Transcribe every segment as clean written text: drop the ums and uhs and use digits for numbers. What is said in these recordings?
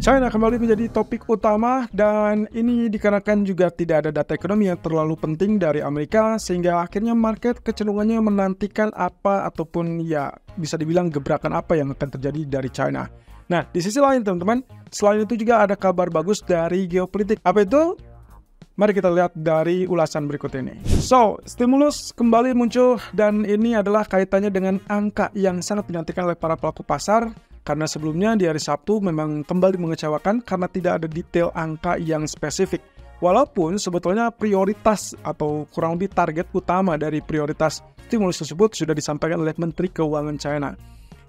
China kembali menjadi topik utama dan ini dikarenakan juga tidak ada data ekonomi yang terlalu penting dari Amerika sehingga akhirnya market kecenderungannya menantikan apa ataupun ya bisa dibilang gebrakan apa yang akan terjadi dari China. Nah, di sisi lain teman-teman, selain itu juga ada kabar bagus dari geopolitik. Apa itu? Mari kita lihat dari ulasan berikut ini. So, stimulus kembali muncul dan ini adalah kaitannya dengan angka yang sangat dinantikan oleh para pelaku pasar. Karena sebelumnya di hari Sabtu memang kembali mengecewakan karena tidak ada detail angka yang spesifik. Walaupun sebetulnya prioritas atau kurang lebih target utama dari prioritas stimulus tersebut sudah disampaikan oleh Menteri Keuangan China.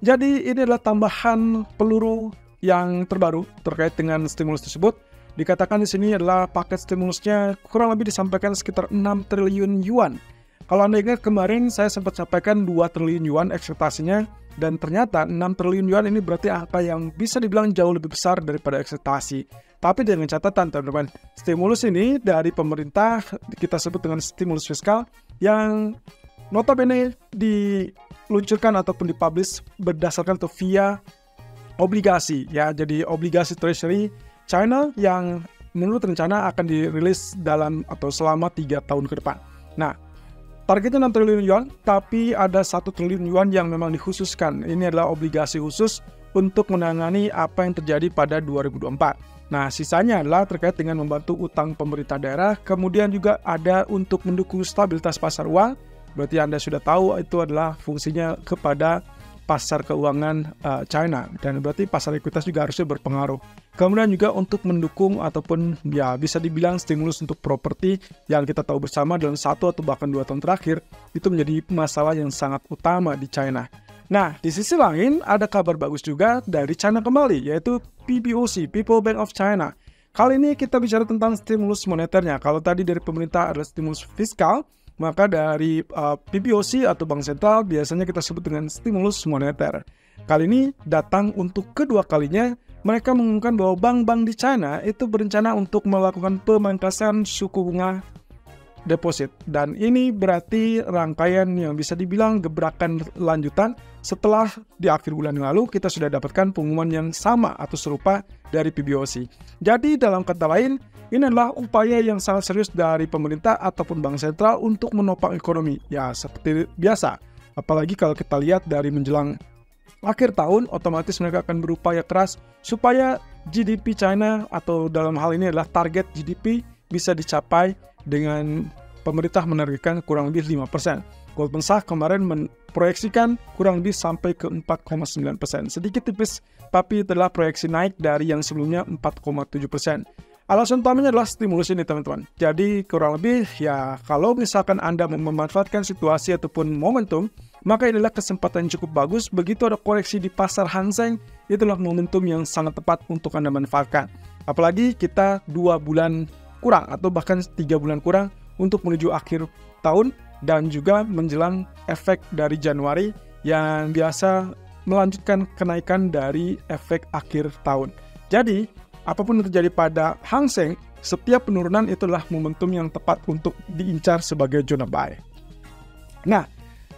Jadi ini adalah tambahan peluru yang terbaru terkait dengan stimulus tersebut. Dikatakan di sini adalah paket stimulusnya kurang lebih disampaikan sekitar 6 triliun yuan. Kalau Anda ingat kemarin saya sempat sampaikan 2 triliun yuan ekspektasinya dan ternyata 6 triliun yuan ini berarti angka yang bisa dibilang jauh lebih besar daripada ekspektasi. Tapi dengan catatan teman-teman, stimulus ini dari pemerintah kita sebut dengan stimulus fiskal yang notabene diluncurkan ataupun dipublish berdasarkan atau via obligasi ya. Jadi obligasi treasury China yang menurut rencana akan dirilis dalam atau selama 3 tahun ke depan. Nah, targetnya 6 triliun yuan, tapi ada 1 triliun yuan yang memang dikhususkan. Ini adalah obligasi khusus untuk menangani apa yang terjadi pada 2024. Nah, sisanya adalah terkait dengan membantu utang pemerintah daerah, kemudian juga ada untuk mendukung stabilitas pasar uang. Berarti Anda sudah tahu itu adalah fungsinya kepada pasar keuangan China, dan berarti pasar ekuitas juga harusnya berpengaruh. Kemudian juga untuk mendukung ataupun ya bisa dibilang stimulus untuk properti yang kita tahu bersama dalam 1 atau bahkan 2 tahun terakhir itu menjadi masalah yang sangat utama di China. Nah, di sisi lain ada kabar bagus juga dari China kembali, yaitu PBOC, People Bank of China. Kali ini kita bicara tentang stimulus moneternya. Kalau tadi dari pemerintah adalah stimulus fiskal, maka dari PBOC atau Bank Sentral biasanya kita sebut dengan stimulus moneter. Kali ini datang untuk kedua kalinya, mereka mengumumkan bahwa bank-bank di China itu berencana untuk melakukan pemangkasan suku bunga deposit. Dan ini berarti rangkaian yang bisa dibilang gebrakan lanjutan setelah di akhir bulan yang lalu kita sudah dapatkan pengumuman yang sama atau serupa dari PBOC. Jadi dalam kata lain, ini adalah upaya yang sangat serius dari pemerintah ataupun bank sentral untuk menopang ekonomi. Ya, seperti biasa. Apalagi kalau kita lihat dari menjelang akhir tahun, otomatis mereka akan berupaya keras supaya GDP China atau dalam hal ini adalah target GDP bisa dicapai dengan pemerintah menargetkan kurang lebih 5%. Goldman Sachs kemarin memproyeksikan kurang lebih sampai ke 4,9%. Sedikit tipis, tapi adalah proyeksi naik dari yang sebelumnya 4,7%. Alasan utamanya adalah stimulus ini teman-teman. Jadi kurang lebih ya kalau misalkan Anda memanfaatkan situasi ataupun momentum, maka inilah kesempatan yang cukup bagus. Begitu ada koreksi di pasar Hang Seng, itulah momentum yang sangat tepat untuk Anda manfaatkan. Apalagi kita 2 bulan kurang atau bahkan 3 bulan kurang untuk menuju akhir tahun dan juga menjelang efek dari Januari yang biasa melanjutkan kenaikan dari efek akhir tahun. Jadi apapun yang terjadi pada Hang Seng, setiap penurunan itulah momentum yang tepat untuk diincar sebagai zona buy. Nah,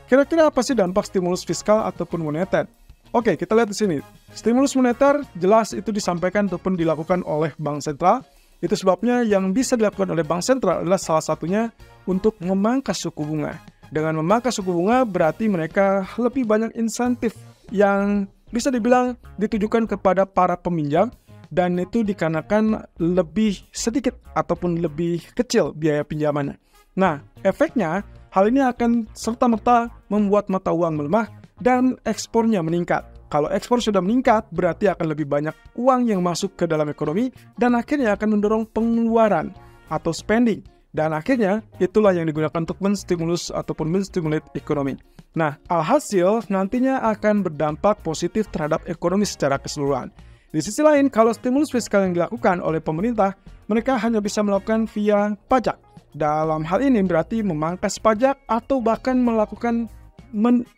kira-kira apa sih dampak stimulus fiskal ataupun moneter? Oke, kita lihat di sini. Stimulus moneter jelas itu disampaikan ataupun dilakukan oleh bank sentral. Itu sebabnya yang bisa dilakukan oleh bank sentral adalah salah satunya untuk memangkas suku bunga. Dengan memangkas suku bunga berarti mereka lebih banyak insentif yang bisa dibilang ditujukan kepada para peminjam. Dan itu dikarenakan lebih sedikit ataupun lebih kecil biaya pinjamannya. Nah, efeknya hal ini akan serta-merta membuat mata uang melemah dan ekspornya meningkat. Kalau ekspor sudah meningkat, berarti akan lebih banyak uang yang masuk ke dalam ekonomi dan akhirnya akan mendorong pengeluaran atau spending. Dan akhirnya itulah yang digunakan untuk menstimulus ataupun menstimulate ekonomi. Nah, alhasil nantinya akan berdampak positif terhadap ekonomi secara keseluruhan. Di sisi lain, kalau stimulus fiskal yang dilakukan oleh pemerintah, mereka hanya bisa melakukan via pajak. Dalam hal ini berarti memangkas pajak atau bahkan melakukan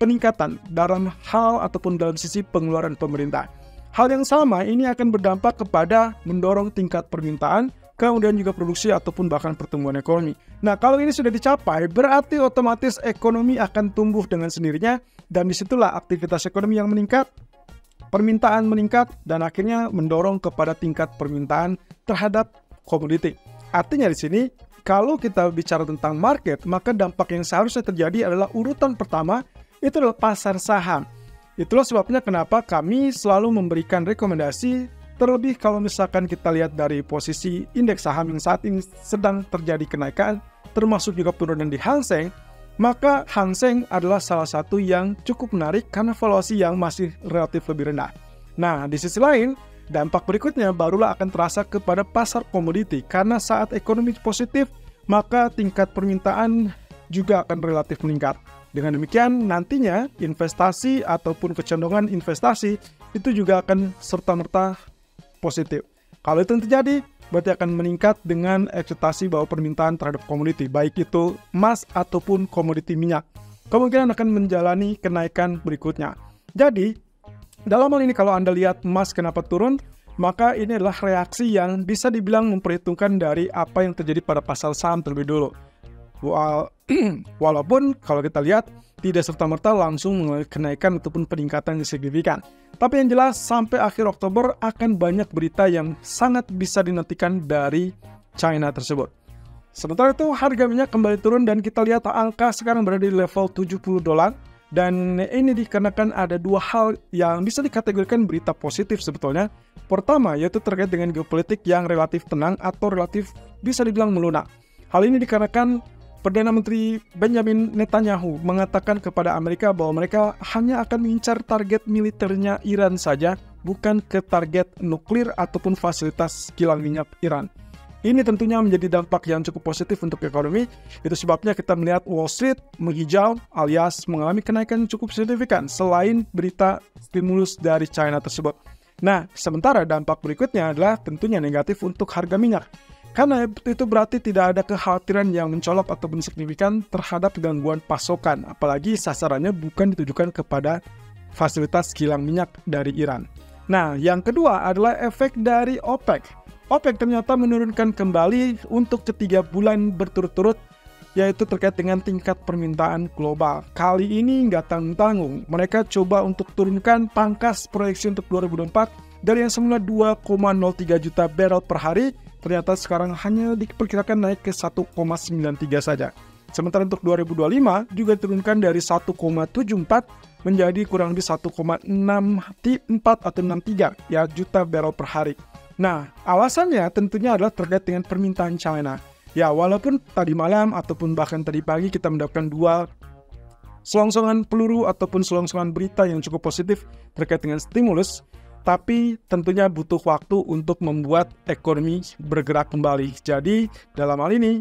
peningkatan dalam hal ataupun dalam sisi pengeluaran pemerintah. Hal yang sama ini akan berdampak kepada mendorong tingkat permintaan, kemudian juga produksi ataupun bahkan pertumbuhan ekonomi. Nah, kalau ini sudah dicapai, berarti otomatis ekonomi akan tumbuh dengan sendirinya dan disitulah aktivitas ekonomi yang meningkat, permintaan meningkat dan akhirnya mendorong kepada tingkat permintaan terhadap komoditi. Artinya di sini, kalau kita bicara tentang market, maka dampak yang seharusnya terjadi adalah urutan pertama, itu adalah pasar saham. Itulah sebabnya kenapa kami selalu memberikan rekomendasi, terlebih kalau misalkan kita lihat dari posisi indeks saham yang saat ini sedang terjadi kenaikan, termasuk juga penurunan di Hang Seng, maka Hang Seng adalah salah satu yang cukup menarik karena valuasi yang masih relatif lebih rendah. Nah, di sisi lain, dampak berikutnya barulah akan terasa kepada pasar komoditi, karena saat ekonomi positif, maka tingkat permintaan juga akan relatif meningkat. Dengan demikian, nantinya investasi ataupun kecenderungan investasi itu juga akan serta-merta positif. Kalau itu terjadi, berarti akan meningkat dengan ekspektasi bahwa permintaan terhadap komoditi, baik itu emas ataupun komoditi minyak, kemungkinan akan menjalani kenaikan berikutnya. Jadi, dalam hal ini kalau Anda lihat emas kenapa turun, maka ini adalah reaksi yang bisa dibilang memperhitungkan dari apa yang terjadi pada pasar saham terlebih dulu. Walaupun kalau kita lihat tidak serta-merta langsung mengalami kenaikan ataupun peningkatan yang signifikan. Tapi yang jelas sampai akhir Oktober akan banyak berita yang sangat bisa dinantikan dari China tersebut. Sementara itu harga minyak kembali turun dan kita lihat angka sekarang berada di level $70. Dan ini dikarenakan ada dua hal yang bisa dikategorikan berita positif sebetulnya. Pertama yaitu terkait dengan geopolitik yang relatif tenang atau relatif bisa dibilang melunak. Hal ini dikarenakan Perdana Menteri Benjamin Netanyahu mengatakan kepada Amerika bahwa mereka hanya akan mengincar target militernya Iran saja, bukan ke target nuklir ataupun fasilitas kilang minyak Iran. Ini tentunya menjadi dampak yang cukup positif untuk ekonomi. Itu sebabnya kita melihat Wall Street menghijau alias mengalami kenaikan cukup signifikan selain berita stimulus dari China tersebut. Nah, sementara dampak berikutnya adalah tentunya negatif untuk harga minyak. Karena itu berarti tidak ada kekhawatiran yang mencolok ataupun signifikan terhadap gangguan pasokan, apalagi sasarannya bukan ditujukan kepada fasilitas kilang minyak dari Iran. Nah, yang kedua adalah efek dari OPEC. OPEC ternyata menurunkan kembali untuk ketiga bulan berturut-turut, yaitu terkait dengan tingkat permintaan global. Kali ini nggak tanggung-tanggung, mereka coba untuk turunkan pangkas proyeksi untuk 2024 dari yang semula 2,03 juta barrel per hari, ternyata sekarang hanya diperkirakan naik ke 1,93 saja. Sementara untuk 2025 juga diturunkan dari 1,74 menjadi kurang lebih 1,64 atau 63 ya juta barrel per hari. Nah, alasannya tentunya adalah terkait dengan permintaan China. Ya, walaupun tadi malam ataupun bahkan tadi pagi kita mendapatkan dua selongsongan peluru ataupun selongsongan berita yang cukup positif terkait dengan stimulus, tapi tentunya butuh waktu untuk membuat ekonomi bergerak kembali. Jadi, dalam hal ini,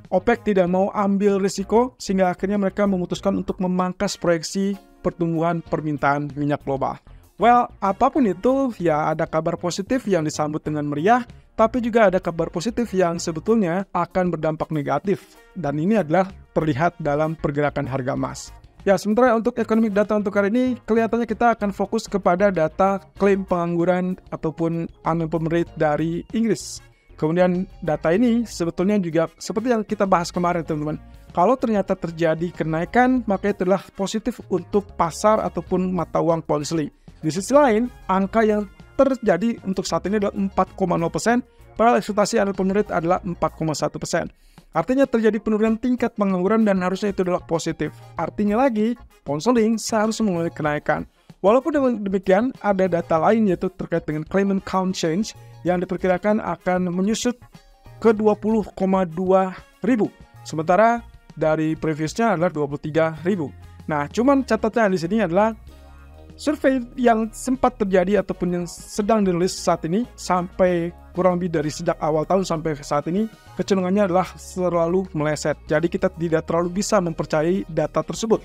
OPEC tidak mau ambil risiko sehingga akhirnya mereka memutuskan untuk memangkas proyeksi pertumbuhan permintaan minyak global. Well, apapun itu, ya ada kabar positif yang disambut dengan meriah, tapi juga ada kabar positif yang sebetulnya akan berdampak negatif. Dan ini adalah terlihat dalam pergerakan harga emas. Ya, sementara untuk economic data untuk hari ini, kelihatannya kita akan fokus kepada data klaim pengangguran ataupun unemployment rate dari Inggris. Kemudian data ini sebetulnya juga seperti yang kita bahas kemarin, teman-teman. Kalau ternyata terjadi kenaikan, maka itulah positif untuk pasar ataupun mata uang pound sterling. Di sisi lain, angka yang terjadi untuk saat ini adalah 4,0%, padahal ekspektasi unemployment rate adalah 4,1%. Artinya terjadi penurunan tingkat pengangguran dan harusnya itu adalah positif. Artinya lagi, pound sterling seharusnya mengalami kenaikan. Walaupun demikian, ada data lain yaitu terkait dengan claimant count change yang diperkirakan akan menyusut ke 20,2 ribu. Sementara dari previousnya adalah 23 ribu. Nah, cuman catatannya di sini adalah survei yang sempat terjadi ataupun yang sedang dirilis saat ini sampai kurang lebih dari sejak awal tahun sampai saat ini kecenderungannya adalah selalu meleset. Jadi kita tidak terlalu bisa mempercayai data tersebut.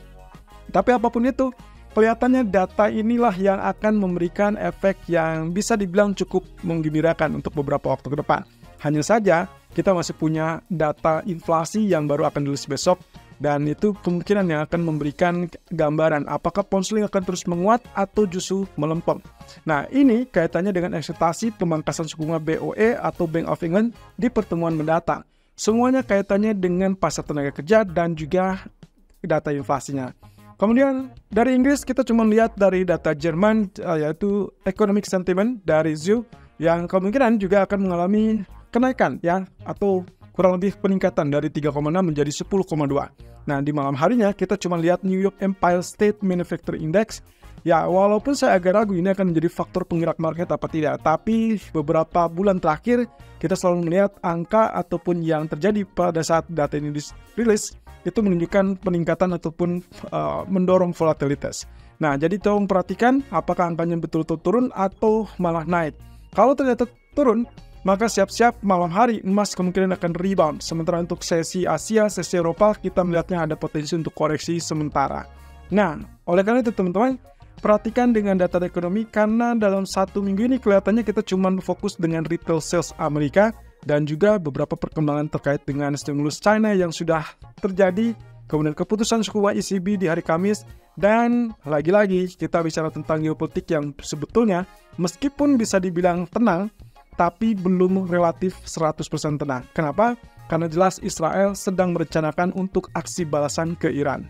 Tapi apapun itu, kelihatannya data inilah yang akan memberikan efek yang bisa dibilang cukup menggembirakan untuk beberapa waktu ke depan. Hanya saja kita masih punya data inflasi yang baru akan dirilis besok. Dan itu kemungkinan yang akan memberikan gambaran apakah pound sterling akan terus menguat atau justru melempem. Nah, ini kaitannya dengan ekspektasi pemangkasan suku bunga BOE atau Bank of England di pertemuan mendatang. Semuanya kaitannya dengan pasar tenaga kerja dan juga data inflasinya. Kemudian dari Inggris kita cuma lihat dari data Jerman yaitu economic sentiment dari ZEW yang kemungkinan juga akan mengalami kenaikan ya atau kurang lebih peningkatan dari 3,6 menjadi 10,2. Nah, di malam harinya kita cuma lihat New York Empire State Manufacturing Index. Ya, walaupun saya agak ragu ini akan menjadi faktor penggerak market apa tidak, tapi beberapa bulan terakhir kita selalu melihat angka ataupun yang terjadi pada saat data ini dirilis itu menunjukkan peningkatan ataupun mendorong volatilitas. Nah, jadi tolong perhatikan apakah angkanya betul-betul turun atau malah naik. Kalau ternyata turun, maka siap-siap malam hari emas kemungkinan akan rebound. Sementara untuk sesi Asia, sesi Eropa, kita melihatnya ada potensi untuk koreksi sementara. Nah, oleh karena itu teman-teman, perhatikan dengan data ekonomi karena dalam satu minggu ini kelihatannya kita cuma fokus dengan retail sales Amerika dan juga beberapa perkembangan terkait dengan stimulus China yang sudah terjadi, kemudian keputusan suku bunga ECB di hari Kamis, dan lagi-lagi kita bicara tentang geopolitik yang sebetulnya meskipun bisa dibilang tenang, tapi belum relatif 100% tenang. Kenapa? Karena jelas Israel sedang merencanakan untuk aksi balasan ke Iran.